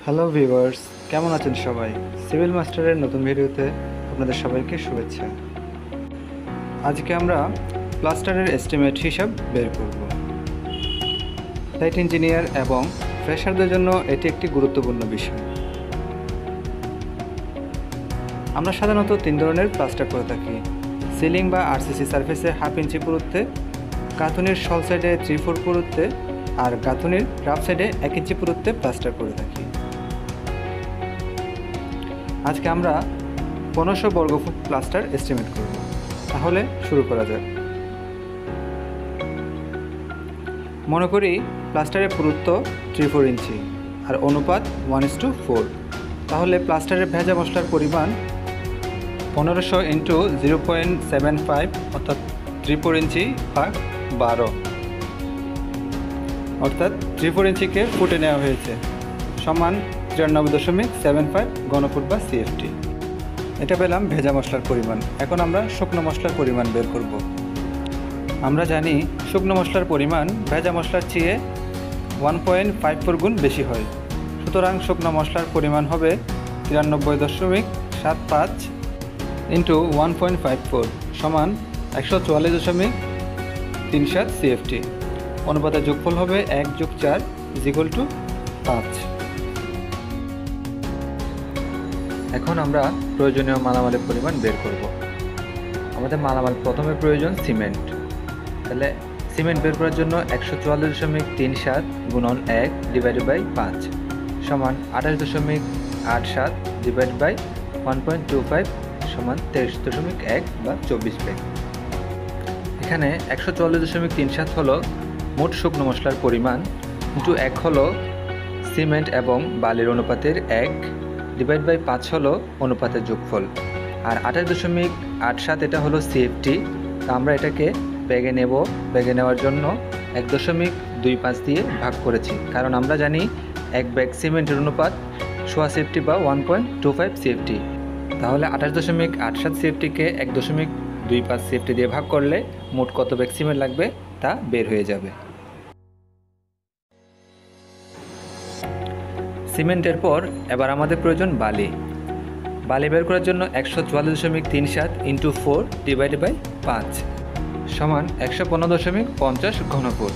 Hello viewers, কেমন আছেন সবাই? সিভিল মাস্টারের নতুন ভিডিওতে আপনাদের সবাইকে শুভেচ্ছা। আজকে আমরা প্লাস্টারের এস্টিমেট হিসাব বের করব। সাইট ইঞ্জিনিয়ার এবং ফ্রেশারদের জন্য এটি একটি গুরুত্বপূর্ণ বিষয়। আমরা সাধারণত 3 ধরনের প্লাস্টার করে থাকি: সিলিং বা আরসিসি সারফেসে 1/2 ইঞ্চি পুরুত্বে, গাঁথুনির সল সাইডে 3/4 পুরুত্বে, আর গাঁথুনির রাফ সাইডে 1 ইঞ্চি পুরুত্বে প্লাস্টার করে থাকি। আজকে আমরা 1500 বর্গফুট প্লাস্টার এস্টিমেট করব। তাহলে শুরু করা যাক। মনে করি প্লাস্টারের পুরুত্ব 3/4 ইঞ্চি আর অনুপাত 1:4। তাহলে প্লাস্টারের ভেজা মশলার পরিমাণ 1500 × 0.75 অর্থাৎ 3/4 ইঞ্চি ভাগ 12, অর্থাৎ 3/4 ইঞ্চিকে ফুটে নেওয়া হয়েছে, সমান 93.75 ঘনফুট বা SFT। এটা পেলাম ভেজা মশলার পরিমাণ। এখন আমরা শুকনো মশলার পরিমাণ বের করব। আমরা জানি শুকনো মশলার পরিমাণ ভেজা মশলার চেয়ে 1.54 গুণ বেশি হয়। সুতরাং শুকনো মশলার পরিমাণ হবে 93.75 × 1.54 সমান 144.37 CFT। অনুপাতের যোগফল হবে 1 + 4 = 5। এখন আমরা প্রয়োজনীয় মালামালের পরিমাণ বের করব। আমাদের মালামাল প্রথমে প্রয়োজন সিমেন্ট। তাহলে সিমেন্ট বের করার জন্য 144.37 × 1 / 5 সমান 28.87 / 1.25 সমান 23.1 বা 24 ব্যাগ। এখানে 144.37 হলো মোট শুকনো মশলার পরিমাণ, × 1 হলো সিমেন্ট এবং বালির অনুপাতের 1 / 5 হলো অনুপাতের যোগফল, আর 28.87 এটা হলো CFT। আমরা এটাকে ব্যাগে নেব। ব্যাগে নেওয়ার জন্য 1.25 দিয়ে ভাগ করেছি, কারণ আমরা জানি 1 ব্যাগ সিমেন্টের অনুপাত 1.25 CFT বা 1.25 CFT। তাহলে 28.87 CFTকে 1.25 CFT দিয়ে ভাগ করলে মোট কত ব্যাগ সিমেন্ট লাগবে তা বের হয়ে যাবে। সিমেন্টের পর এবার আমাদের প্রয়োজন বালি। বালি বের করার জন্য 144.37 × 4 / 5 সমান 115.50 ঘনফুট।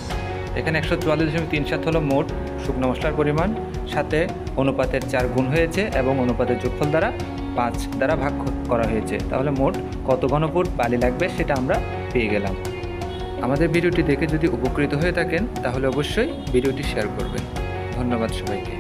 এখানে 144.37 হলো মোট শুকনো মশলার পরিমাণ, সাথে অনুপাতের 4 গুণ হয়েছে এবং অনুপাতের যোগফল দ্বারা 5 দ্বারা ভাগ করা হয়েছে। তাহলে মোট কত ঘনফুট বালি লাগবে সেটা আমরা পেয়ে গেলাম। আমাদের ভিডিওটি দেখে যদি উপকৃত হয়ে থাকেন তাহলে অবশ্যই ভিডিওটি শেয়ার করবেন। ধন্যবাদ সবাইকে।